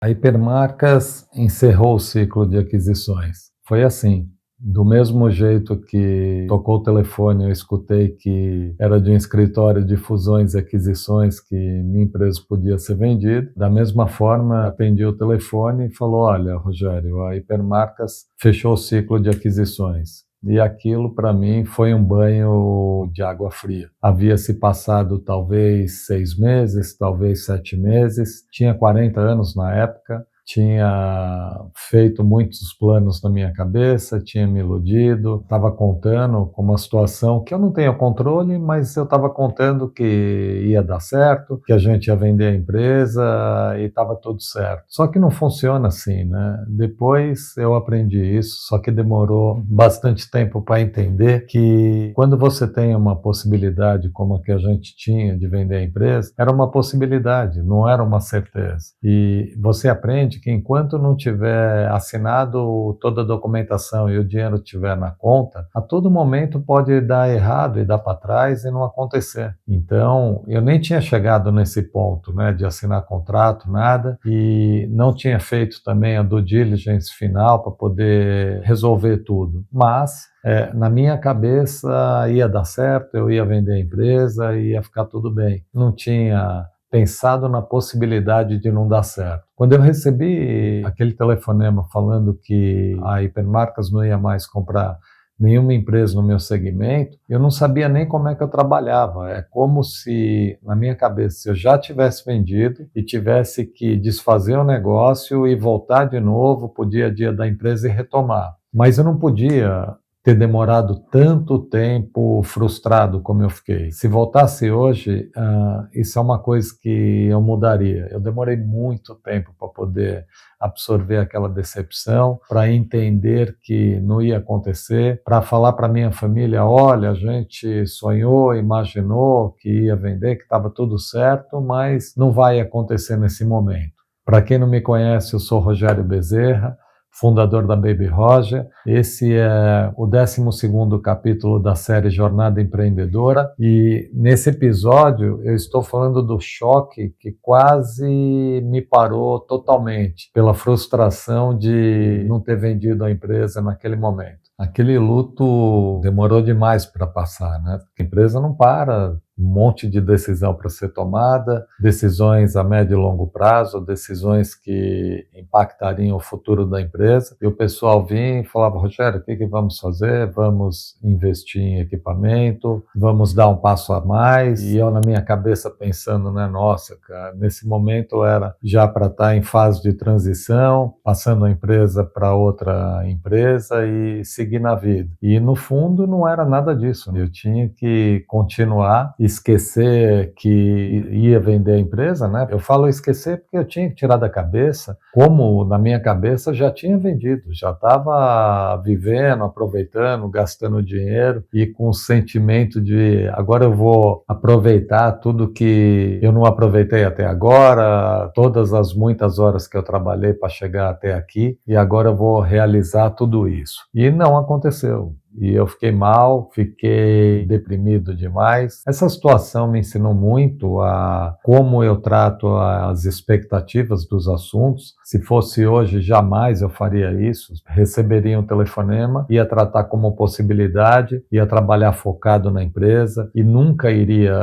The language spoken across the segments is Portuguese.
A Hipermarcas encerrou o ciclo de aquisições. Foi assim, do mesmo jeito que tocou o telefone, eu escutei que era de um escritório de fusões e aquisições que minha empresa podia ser vendida. Da mesma forma, atendi o telefone e falou: olha, Rogério, a Hipermarcas fechou o ciclo de aquisições. E aquilo, para mim, foi um banho de água fria. Havia se passado talvez 6 meses, talvez 7 meses. Tinha 40 anos na época. Tinha feito muitos planos na minha cabeça, tinha me iludido, estava contando com uma situação que eu não tenho controle, mas eu estava contando que ia dar certo, que a gente ia vender a empresa e estava tudo certo. Só que não funciona assim, né? Depois eu aprendi isso, só que demorou bastante tempo para entender que quando você tem uma possibilidade como a que a gente tinha de vender a empresa, era uma possibilidade, não era uma certeza. E você aprende que enquanto não tiver assinado toda a documentação e o dinheiro estiver na conta, a todo momento pode dar errado e dar para trás e não acontecer. Então, eu nem tinha chegado nesse ponto, né, de assinar contrato, nada, e não tinha feito também a due diligence final para poder resolver tudo. Mas na minha cabeça ia dar certo, eu ia vender a empresa, ia ficar tudo bem. Não tinha pensado na possibilidade de não dar certo. Quando eu recebi aquele telefonema falando que a Hipermarcas não ia mais comprar nenhuma empresa no meu segmento, eu não sabia nem como é que eu trabalhava. É como se, na minha cabeça, se eu já tivesse vendido e tivesse que desfazer o negócio e voltar de novo para o dia a dia da empresa e retomar. Mas eu não podia ter demorado tanto tempo frustrado como eu fiquei. Se voltasse hoje, isso é uma coisa que eu mudaria. Eu demorei muito tempo para poder absorver aquela decepção, para entender que não ia acontecer, para falar para minha família: olha, a gente sonhou, imaginou que ia vender, que estava tudo certo, mas não vai acontecer nesse momento. Para quem não me conhece, eu sou Rogério Bezerra, fundador da Baby Roger. Esse é o 12º capítulo da série Jornada Empreendedora, e nesse episódio eu estou falando do choque que quase me parou totalmente pela frustração de não ter vendido a empresa naquele momento. Aquele luto demorou demais para passar, né? Porque a empresa não para, um monte de decisão para ser tomada, decisões a médio e longo prazo, decisões que impactariam o futuro da empresa. E o pessoal vinha e falava: Rogério, o que vamos fazer? Vamos investir em equipamento, vamos dar um passo a mais. E eu, na minha cabeça, pensando, né, nossa, cara, nesse momento era já para estar em fase de transição, passando a empresa para outra empresa e seguir na vida. E no fundo não era nada disso. Eu tinha que continuar, esquecer que ia vender a empresa, né? Eu falo esquecer porque eu tinha que tirar da cabeça, como na minha cabeça já tinha vendido, já estava vivendo, aproveitando, gastando dinheiro e com o sentimento de agora eu vou aproveitar tudo que eu não aproveitei até agora, todas as muitas horas que eu trabalhei para chegar até aqui, e agora eu vou realizar tudo isso. E não aconteceu. E eu fiquei mal, fiquei deprimido demais. Essa situação me ensinou muito a como eu trato as expectativas dos assuntos. Se fosse hoje, jamais eu faria isso. Receberia um telefonema, ia tratar como possibilidade, ia trabalhar focado na empresa e nunca iria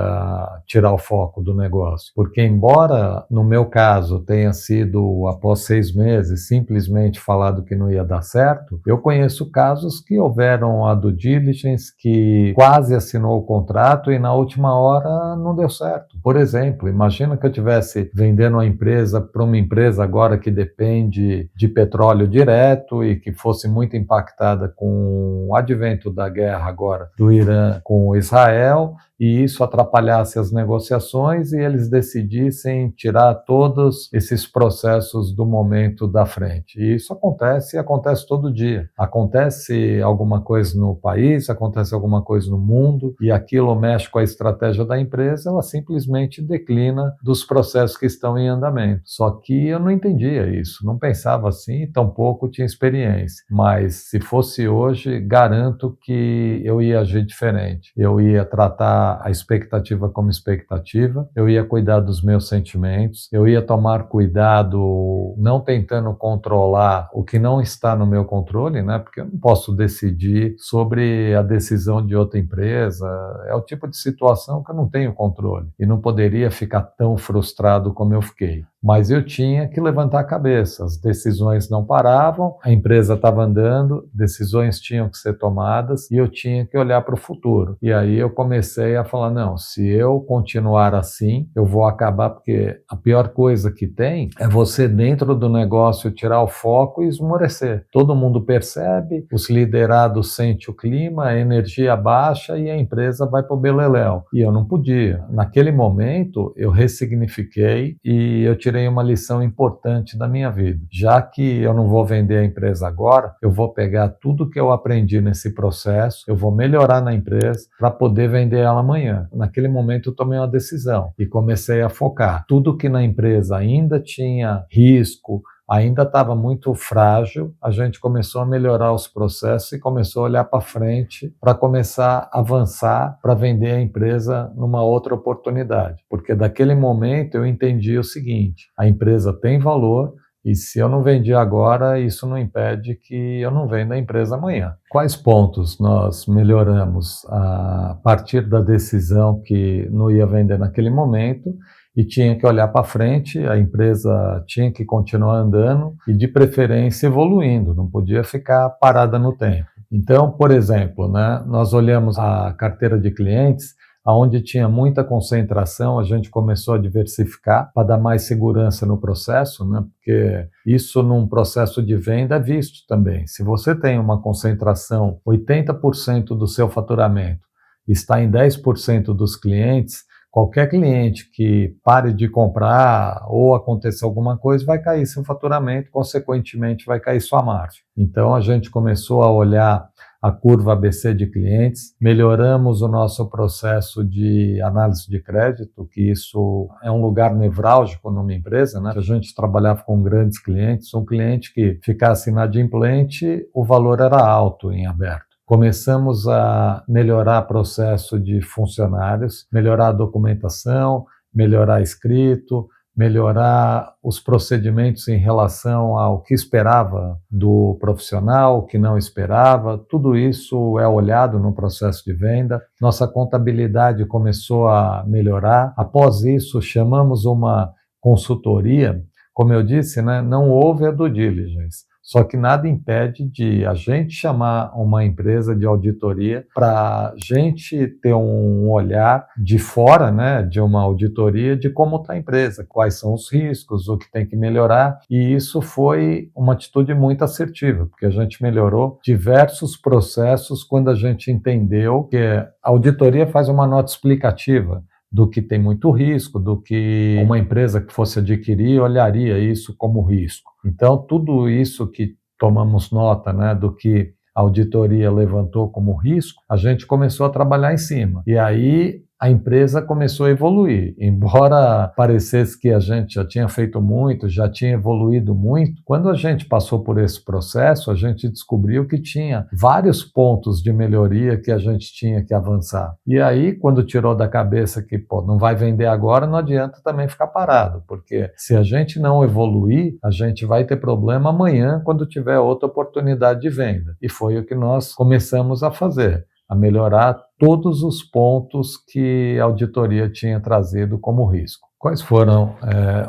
tirar o foco do negócio. Porque embora, no meu caso, tenha sido após 6 meses, simplesmente falado que não ia dar certo, eu conheço casos que houveram a due diligence, que quase assinou o contrato e na última hora não deu certo. Por exemplo, imagina que eu estivesse vendendo a empresa para uma empresa agora que depende de petróleo direto e que fosse muito impactada com o advento da guerra agora do Irã com Israel, e isso atrapalhasse as negociações e eles decidissem tirar todos esses processos do momento da frente. E isso acontece, e acontece todo dia. Acontece alguma coisa coisa no país, acontece alguma coisa no mundo e aquilo mexe com a estratégia da empresa, ela simplesmente declina dos processos que estão em andamento. Só que eu não entendia isso, não pensava assim, tampouco tinha experiência. Mas se fosse hoje, garanto que eu ia agir diferente. Eu ia tratar a expectativa como expectativa, eu ia cuidar dos meus sentimentos, eu ia tomar cuidado não tentando controlar o que não está no meu controle, né? Porque eu não posso decidir sobre a decisão de outra empresa, é o tipo de situação que eu não tenho controle e não poderia ficar tão frustrado como eu fiquei. Mas eu tinha que levantar a cabeça, as decisões não paravam, a empresa estava andando, decisões tinham que ser tomadas e eu tinha que olhar para o futuro. E aí eu comecei a falar, não, se eu continuar assim, eu vou acabar, porque a pior coisa que tem é você dentro do negócio tirar o foco e esmorecer. Todo mundo percebe, os liderados sentem o clima, a energia baixa e a empresa vai para o beleléu. E eu não podia. Naquele momento, eu ressignifiquei e eu tirei uma lição importante da minha vida. Já que eu não vou vender a empresa agora, eu vou pegar tudo que eu aprendi nesse processo, eu vou melhorar na empresa para poder vender ela amanhã. Naquele momento eu tomei uma decisão e comecei a focar. Tudo que na empresa ainda tinha risco, ainda estava muito frágil, a gente começou a melhorar os processos e começou a olhar para frente para começar a avançar para vender a empresa numa outra oportunidade. Porque daquele momento eu entendi o seguinte, a empresa tem valor e se eu não vendi agora, isso não impede que eu não venda a empresa amanhã. Quais pontos nós melhoramos a partir da decisão que não ia vender naquele momento e tinha que olhar para frente, a empresa tinha que continuar andando e, de preferência, evoluindo, não podia ficar parada no tempo. Então, por exemplo, né, nós olhamos a carteira de clientes, onde tinha muita concentração, a gente começou a diversificar para dar mais segurança no processo, né? Porque isso num processo de venda é visto também. Se você tem uma concentração, 80% do seu faturamento está em 10% dos clientes, qualquer cliente que pare de comprar ou aconteça alguma coisa, vai cair seu faturamento, consequentemente vai cair sua margem. Então a gente começou a olhar a curva ABC de clientes, melhoramos o nosso processo de análise de crédito, que isso é um lugar nevrálgico numa empresa, né? A gente trabalhava com grandes clientes, um cliente que ficasse inadimplente, o valor era alto em aberto. Começamos a melhorar o processo de funcionários, melhorar a documentação, melhorar escrito, melhorar os procedimentos em relação ao que esperava do profissional, o que não esperava, tudo isso é olhado no processo de venda. Nossa contabilidade começou a melhorar. Após isso, chamamos uma consultoria. Como eu disse, né, não houve a due diligence. Só que nada impede de a gente chamar uma empresa de auditoria para a gente ter um olhar de fora, né, de uma auditoria de como está a empresa, quais são os riscos, o que tem que melhorar. E isso foi uma atitude muito assertiva, porque a gente melhorou diversos processos quando a gente entendeu que a auditoria faz uma nota explicativa do que tem muito risco, do que uma empresa que fosse adquirir olharia isso como risco. Então, tudo isso que tomamos nota, né, do que a auditoria levantou como risco, a gente começou a trabalhar em cima. E aí a empresa começou a evoluir. Embora parecesse que a gente já tinha feito muito, já tinha evoluído muito, quando a gente passou por esse processo, a gente descobriu que tinha vários pontos de melhoria que a gente tinha que avançar. E aí, quando tirou da cabeça que não vai vender agora, não adianta também ficar parado, porque se a gente não evoluir, a gente vai ter problema amanhã quando tiver outra oportunidade de venda. E foi o que nós começamos a fazer, a melhorar todos os pontos que a auditoria tinha trazido como risco. Quais foram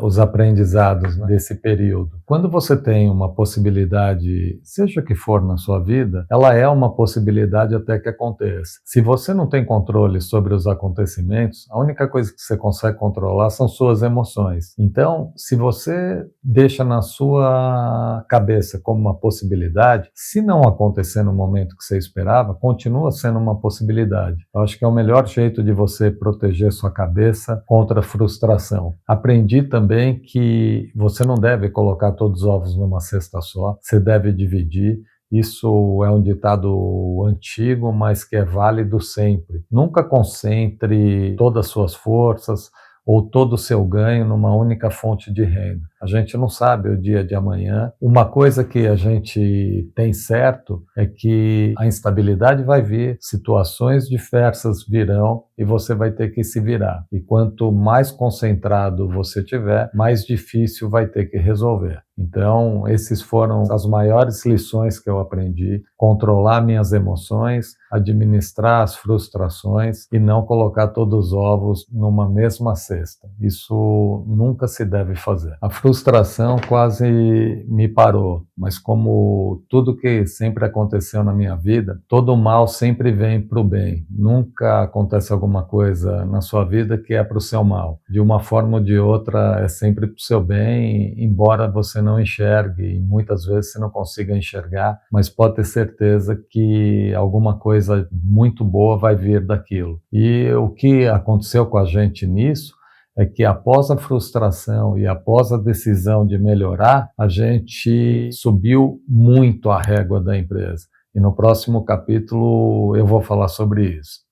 os aprendizados desse período? Quando você tem uma possibilidade, seja o que for na sua vida, ela é uma possibilidade até que aconteça. Se você não tem controle sobre os acontecimentos, a única coisa que você consegue controlar são suas emoções. Então, se você deixa na sua cabeça como uma possibilidade, se não acontecer no momento que você esperava, continua sendo uma possibilidade. Eu acho que é o melhor jeito de você proteger sua cabeça contra a frustração. Aprendi também que você não deve colocar todos os ovos numa cesta só, você deve dividir. Isso é um ditado antigo, mas que é válido sempre. Nunca concentre todas as suas forças ou todo o seu ganho numa única fonte de renda. A gente não sabe o dia de amanhã. Uma coisa que a gente tem certo é que a instabilidade vai vir, situações diversas virão e você vai ter que se virar. E quanto mais concentrado você tiver, mais difícil vai ter que resolver. Então, esses foram as maiores lições que eu aprendi: controlar minhas emoções, administrar as frustrações e não colocar todos os ovos numa mesma cesta. Isso nunca se deve fazer. A frustração quase me parou, mas como tudo que sempre aconteceu na minha vida, todo mal sempre vem para o bem. Nunca acontece alguma coisa na sua vida que é para o seu mal. De uma forma ou de outra, é sempre para o seu bem, embora você não enxergue, e muitas vezes você não consiga enxergar, mas pode ter certeza que alguma coisa muito boa vai vir daquilo. E o que aconteceu com a gente nisso é que após a frustração e após a decisão de melhorar, a gente subiu muito a régua da empresa. E no próximo capítulo eu vou falar sobre isso.